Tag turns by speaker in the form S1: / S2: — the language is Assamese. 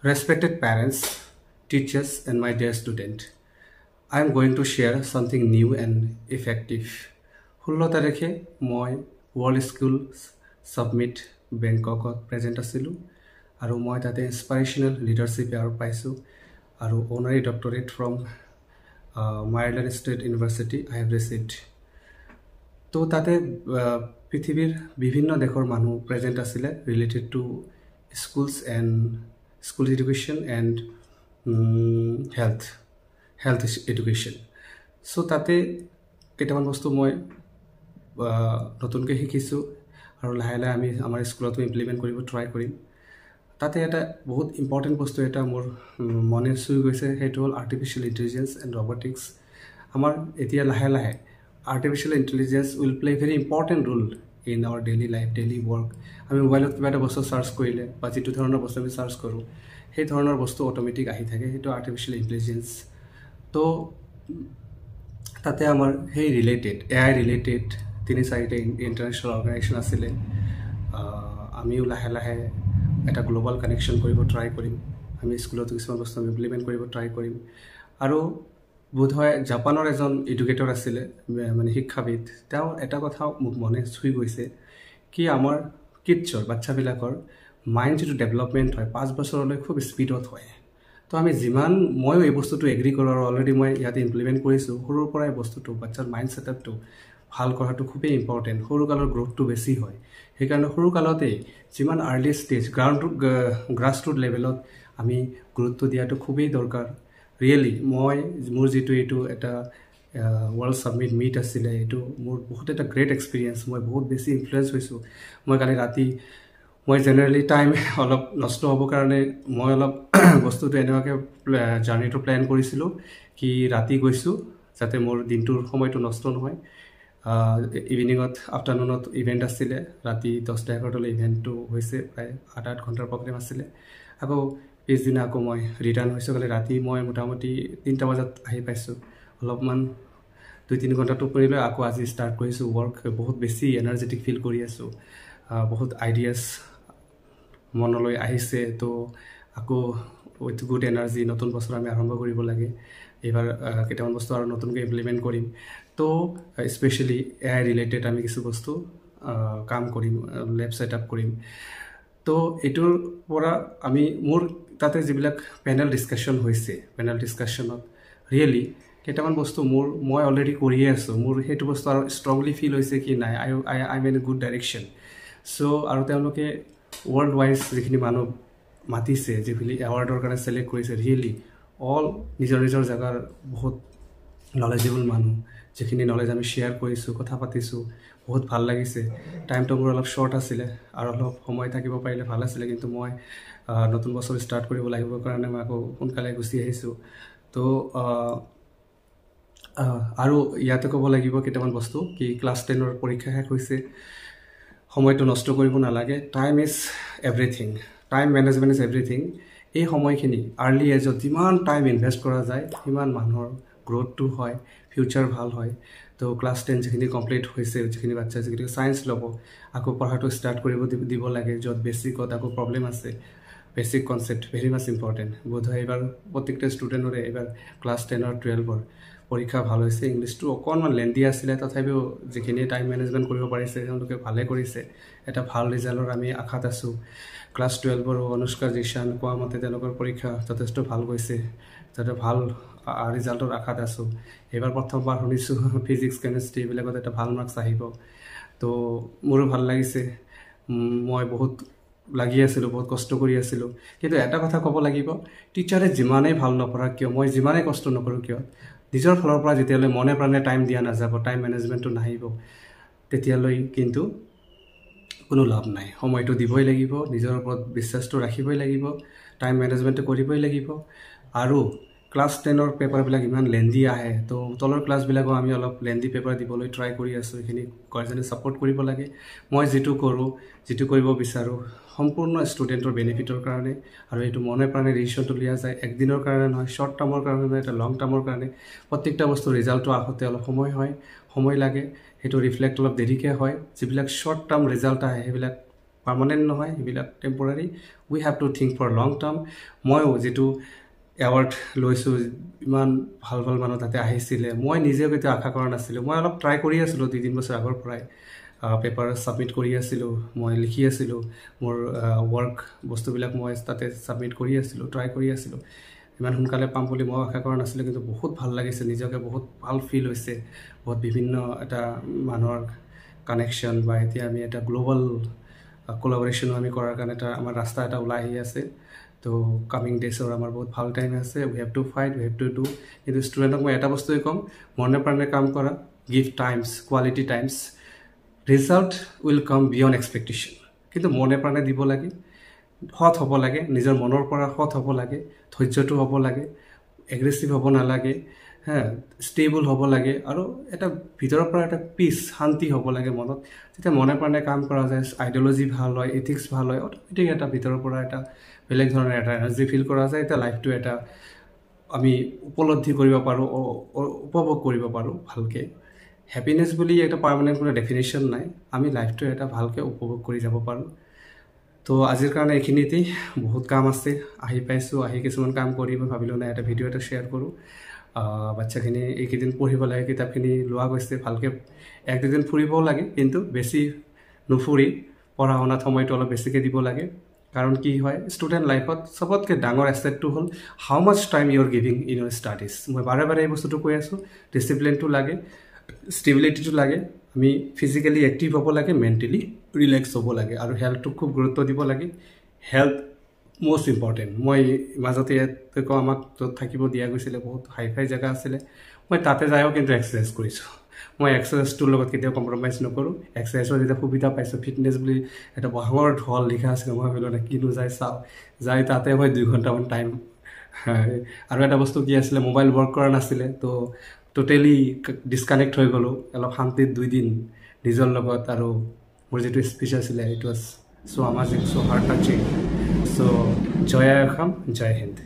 S1: Respected parents, teachers, and my dear student, I am going to share something new and effective. 16 তাৰিখে মই ৱৰ্ল্ড স্কুল সাবমিট বেংককত প্ৰেজেণ্ট আছিলোঁ আৰু মই তাতে ইনস্পিৰেশ্যনেল লিডাৰশ্বিপ এৱাৰ্ড পাইছোঁ আৰু honorary doctorate from Maryland State University I have received. তো তাতে পৃথিৱীৰ বিভিন্ন দেশৰ মানুহ প্ৰেজেণ্ট আছিলে related to schools and school education and health education. So' তাতে কেইটামান বস্তু মই নতুনকৈ শিকিছোঁ আৰু লাহে লাহে আমি আমাৰ স্কুলতো ইমপ্লিমেণ্ট কৰিব ট্ৰাই কৰিম। তাতে এটা বহুত ইম্পৰ্টেণ্ট বস্তু এটা মোৰ মনে চুই গৈছে, সেইটো হ'ল আৰ্টিফিচিয়েল ইণ্টেলিজেঞ্চ এণ্ড ৰবটিক্স। আমাৰ এতিয়া লাহে লাহে artificial intelligence will play very important role in our daily life, daily work. আমি মোবাইলত কিবা এটা বস্তু চাৰ্চ কৰিলে বা যিটো ধৰণৰ বস্তু আমি চাৰ্চ কৰোঁ সেই ধৰণৰ বস্তু অট'মেটিক আহি থাকে, সেইটো আৰ্টিফিচিয়েল ইণ্টেলিজেঞ্চ। তো তাতে আমাৰ সেই ৰিলেটেড AI ৰিলেটেড 3-4টা ইণ্টাৰনেশ্যনেল অৰ্গেনাইজেশ্যন আছিলে। আমিও লাহে লাহে এটা গ্ল'বেল কানেকশ্যন কৰিব ট্ৰাই কৰিম। আমি স্কুলতো কিছুমান বস্তু আমি ইমপ্লিমেণ্ট কৰিব ট্ৰাই কৰিম। আৰু বোধহয় জাপানৰ এজন এডুকেটৰ আছিলে, মানে শিক্ষাবিদ, তেওঁ এটা কথা মোক মনে চুই গৈছে কি আমাৰ কিডছৰ বাচ্ছাবিলাকৰ মাইণ্ড যিটো ডেভেলপমেণ্ট হয় 5 বছৰলৈ খুব স্পীডত হয়। তো আমি যিমান ময়ো এই বস্তুটো এগ্ৰী কৰোঁ আৰু অলৰেডি মই ইয়াতে ইমপ্লিমেণ্ট কৰিছোঁ, সৰুৰ পৰাই বস্তুটো বাচ্ছাৰ মাইণ্ড ছেটআপটো ভাল কৰাটো খুবেই ইম্পৰ্টেণ্ট। সৰুকালৰ গ্ৰ'থটো বেছি হয়, সেইকাৰণে সৰুকালতেই যিমান আৰ্লি ষ্টেজ গ্ৰাছৰুট লেভেলত আমি গুৰুত্ব দিয়াটো খুবেই দৰকাৰ। ৰিয়েলি মোৰ যিটো এইটো এটা ৱৰ্ল্ড ছাবমিট মিট আছিলে, এইটো মোৰ বহুত এটা গ্ৰেট এক্সপিৰিয়েঞ্চ। মই বহুত বেছি ইনফ্লুৱেঞ্চ হৈছোঁ। মই কালি ৰাতি মই জেনেৰেলি টাইম অলপ নষ্ট হ'বৰ কাৰণে মই অলপ বস্তুটো এনেকুৱাকৈ জাৰ্ণিটো প্লেন কৰিছিলোঁ কি ৰাতি গৈছোঁ যাতে মোৰ দিনটোৰ সময়টো নষ্ট নহয়। ইভিনিঙত আফটাৰনুনত ইভেণ্ট আছিলে, ৰাতি 10-11টালৈ ইভেণ্টটো হৈছে, প্ৰায় 8 ঘণ্টাৰ প্ৰগ্ৰেম আছিলে। আকৌ পিছদিনা আকৌ মই ৰিটাৰ্ণ হৈছোঁ। কালি ৰাতি মই মোটামুটি 3টা বজাত আহি পাইছোঁ। অলপমান 2-3 ঘণ্টা টোপনি লৈ আকৌ আজি ষ্টাৰ্ট কৰিছোঁ ৱৰ্ক। বহুত বেছি এনাৰ্জেটিক ফিল কৰি আছোঁ, বহুত আইডিয়াছ মনলৈ আহিছে। তো আকৌ উইথ গুড এনাৰ্জি নতুন বছৰ আমি আৰম্ভ কৰিব লাগে। এইবাৰ কেইটামান বস্তু আৰু নতুনকৈ ইমপ্লিমেণ্ট কৰিম। তো স্পেচিয়েলি AI ৰিলেটেড আমি কিছু বস্তু কাম কৰিম, লেব ছেটআপ কৰিম। তো এইটোৰ পৰা মোৰ তাতে যিবিলাক পেনেল ডিছকাশ্যন হৈছে, পেনেল ডিছকাশ্যনত ৰিয়েলি কেইটামান বস্তু মই অলৰেডি কৰিয়ে আছোঁ। মোৰ সেইটো বস্তু আৰু ষ্ট্ৰংলি ফিল হৈছে কি নাই I am in a good direction. So' আৰু তেওঁলোকে ৱৰ্ল্ড ৱাইজ যিখিনি মানুহ মাতিছে, যিখিনি এৱাৰ্ডৰ কাৰণে ছিলেক্ট কৰিছে, ৰিয়েলি অল নিজৰ নিজৰ জেগাৰ বহুত নলেজেবল মানুহ। যিখিনি নলেজ আমি শ্বেয়াৰ কৰিছোঁ, কথা পাতিছোঁ, বহুত ভাল লাগিছে। টাইমটো মোৰ অলপ শ্বৰ্ট আছিলে আৰু অলপ সময় থাকিব পাৰিলে ভাল আছিলে, কিন্তু মই নতুন বছৰ ষ্টাৰ্ট কৰিব লাগিব কাৰণে মই আকৌ সোনকালে গুচি আহিছোঁ। তো আৰু ইয়াতে ক'ব লাগিব কেইটামান বস্তু কি ক্লাছ 10ৰ পৰীক্ষা শেষ হৈছে, সময়টো নষ্ট কৰিব নালাগে। Time is everything, time management is everything. এই সময়খিনি আৰ্লি এজত যিমান টাইম ইনভেষ্ট কৰা যায় সিমান মানুহৰ গ্ৰ'থটো হয়, ফিউচাৰ ভাল হয়। তো ক্লাছ 10 যিখিনি কমপ্লিট হৈছে, যিখিনি বাচ্ছা যিখিনি ছায়েন্স ল'ব, আকৌ পঢ়াটো ষ্টাৰ্ট কৰিব দিব লাগে। য'ত বেছিকত আকৌ প্ৰব্লেম আছে, বেছিক কনচেপ্ট ভেৰি মাছ ইম্পৰ্টেণ্ট। বোধহয় এইবাৰ প্ৰত্যেকটা ষ্টুডেণ্টৰে এইবাৰ ক্লাছ 10 12ৰ পৰীক্ষা ভাল হৈছে। ইংলিছটো অকণমান লেন্দি আছিলে, তথাপিও যিখিনি টাইম মেনেজমেণ্ট কৰিব পাৰিছে তেওঁলোকে ভালে কৰিছে। এটা ভাল ৰিজাল্টৰ আমি আশাত আছোঁ। ক্লাছ 12ৰো অনুষ্কা জিশান কোৱা মতে তেওঁলোকৰ পৰীক্ষা যথেষ্ট ভাল গৈছে, যাতে ভাল ৰিজাল্টৰ আশাত আছোঁ। এইবাৰ প্ৰথমবাৰ শুনিছোঁ ফিজিক্স কেমেষ্ট্ৰি এইবিলাকত এটা ভাল মাৰ্কছ আহিব। তো মোৰো ভাল লাগিছে। মই বহুত লাগি আছিলোঁ, বহুত কষ্ট কৰি আছিলোঁ। কিন্তু এটা কথা ক'ব লাগিব, টিচাৰে যিমানেই ভাল নপঢ়াক কিয়, মই যিমানেই কষ্ট নকৰোঁ কিয়, নিজৰ ফালৰ পৰা যেতিয়ালৈ মনে প্ৰাণে টাইম দিয়া নাযাব, টাইম মেনেজমেণ্টটো নাহিব, তেতিয়ালৈ কিন্তু কোনো লাভ নাই। সময়টো দিবই লাগিব, নিজৰ ওপৰত বিশ্বাসটো ৰাখিবই লাগিব, টাইম মেনেজমেণ্টটো কৰিবই লাগিব। আৰু ক্লাছ 10ৰ পেপাৰবিলাক ইমান লেন্দি আহে, তো তলৰ ক্লাছবিলাকো আমি অলপ লেন্দি পেপাৰ দিবলৈ ট্ৰাই কৰি আছোঁ। এইখিনি গাৰ্জেনে ছাপোৰ্ট কৰিব লাগে। মই যিটো কৰোঁ, যিটো কৰিব বিচাৰোঁ, সম্পূৰ্ণ ষ্টুডেণ্টৰ বেনিফিটৰ কাৰণে। আৰু এইটো মনে প্ৰাণে ডিচিশ্যনটো লিয়া যায়, একদিনৰ কাৰণে নহয়, শ্বৰ্ট টাৰ্মৰ কাৰণে নহয়, এটা লং টাৰ্মৰ কাৰণে। প্ৰত্যেকটা বস্তু ৰিজাল্টটো আহোঁতে অলপ সময় লাগে, সেইটো ৰিফ্লেক্ট অলপ দেৰিকৈ হয়। যিবিলাক শ্বৰ্ট টাৰ্ম ৰিজাল্ট আহে সেইবিলাক পাৰ্মানেণ্ট নহয়, সেইবিলাক temporary. We have to think for long term. ময়ো যিটো এৱাৰ্ড লৈছোঁ, ইমান ভাল ভাল মানুহ তাতে আহিছিলে, মই নিজেও কেতিয়াও আশা কৰা নাছিলোঁ। মই অলপ ট্ৰাই কৰি আছিলোঁ 2-3 বছৰ আগৰ পৰাই, পেপাৰ ছাবমিট কৰি আছিলোঁ, মই লিখি আছিলোঁ, মোৰ ৱৰ্ক বস্তুবিলাক মই তাতে ছাবমিট কৰি আছিলোঁ, ট্ৰাই কৰি আছিলোঁ। ইমান সোনকালে পাম বুলি মই আশা কৰা নাছিলোঁ, কিন্তু বহুত ভাল লাগিছে, নিজকে বহুত ভাল ফিল হৈছে। বহুত বিভিন্ন এটা মানুহৰ কানেকশ্যন বা এতিয়া আমি এটা গ্ল'বেল কোলাবৰেশ্যনো আমি কৰাৰ কাৰণে এটা আমাৰ ৰাস্তা এটা ওলাই আহি আছে। তো কামিং ডেজৰ আমাৰ বহুত ভাল টাইম আছে। We have to fight, we have to do. কিন্তু ষ্টুডেণ্টক মই এটা বস্তুৱে ক'ম, মনে প্ৰাণে কাম কৰা, give times, quality times. Result will come beyond expectation. কিন্তু মনে প্ৰাণে দিব লাগে, সৎ হ'ব লাগে, নিজৰ মনৰ পৰা সৎ হ'ব লাগে, ধৈৰ্যটো হ'ব লাগে, এগ্ৰেছিভ হ'ব নালাগে, ষ্টেবল হ'ব লাগে, আৰু এটা ভিতৰৰ পৰা এটা পিচ, শান্তি হ'ব লাগে মনত। যেতিয়া মনে প্ৰাণে কাম কৰা যায়, আইডিঅ'লজি ভাল হয়, এথিক্স ভাল হয়, অট'মেটিক এটা ভিতৰৰ পৰা এটা বেলেগ ধৰণৰ এটা এনাৰ্জি ফিল কৰা যায়। এতিয়া লাইফটো এটা আমি উপলব্ধি কৰিব পাৰোঁ, উপভোগ কৰিব পাৰোঁ ভালকৈ। হেপিনেছ বুলি এটা পাৰ্মানেণ্ট কোনো ডেফিনেশ্যন নাই, আমি লাইফটো এটা ভালকৈ উপভোগ কৰি যাব পাৰোঁ। তো আজিৰ কাৰণে এইখিনিতেই, বহুত কাম আছে, আহি পাইছোঁ, আহি কিছুমান কাম কৰি মই ভাবিলোঁ নাই এটা ভিডিঅ' এটা শ্বেয়াৰ কৰোঁ। বাচ্চাখিনি এইকেইদিন পঢ়িব লাগে, কিতাপখিনি লোৱা গৈছে, ভালকৈ 1-2 দিন ফুৰিবও লাগে, কিন্তু বেছি নুফুৰি পঢ়া শুনাত সময়টো অলপ বেছিকৈ দিব লাগে। কাৰণ কি হয়, ষ্টুডেণ্ট লাইফত চবতকৈ ডাঙৰ এছেটটো হ'ল how much time you are giving in your studies. মই বাৰে বাৰে এই বস্তুটো কৈ আছোঁ, ডিচিপ্লিনটো লাগে, ষ্টেবিলিটিটো লাগে, আমি ফিজিকেলি এক্টিভ হ'ব লাগে, মেণ্টেলি ৰিলেক্স হ'ব লাগে, আৰু হেল্থটোক খুব গুৰুত্ব দিব লাগে। Health most important. মই মাজতে ইয়াতে কওঁ, আমাক য'ত থাকিব দিয়া গৈছিলে বহুত হাই ফাই জেগা আছিলে, মই তাতে যায়ো কিন্তু এক্সাৰচাইজ কৰিছোঁ। মই এক্সাৰচাইজটোৰ লগত কেতিয়াও কম্প্ৰমাইজ নকৰোঁ। এক্সাৰচাইজৰ যেতিয়া সুবিধা পাইছোঁ, ফিটনেছ বুলি এটা ডাঙৰ ঢল লিখা আছিলে, মই ভাবিলোঁ কিনো যায় চাওঁ, যাই তাতে মই 2 ঘণ্টামান টাইম। আৰু এটা বস্তু কি আছিলে, মোবাইল ৱৰ্ক কৰা নাছিলে, তো টোটেলি ডিছকানেক্ট হৈ গ'লোঁ। অলপ শান্তিত 2 দিন নিজৰ লগত, আৰু মোৰ যিটো স্পীচ আছিলে it was so' amazing, so' heart touching. So' জয় অসম, জয় হিন্দ।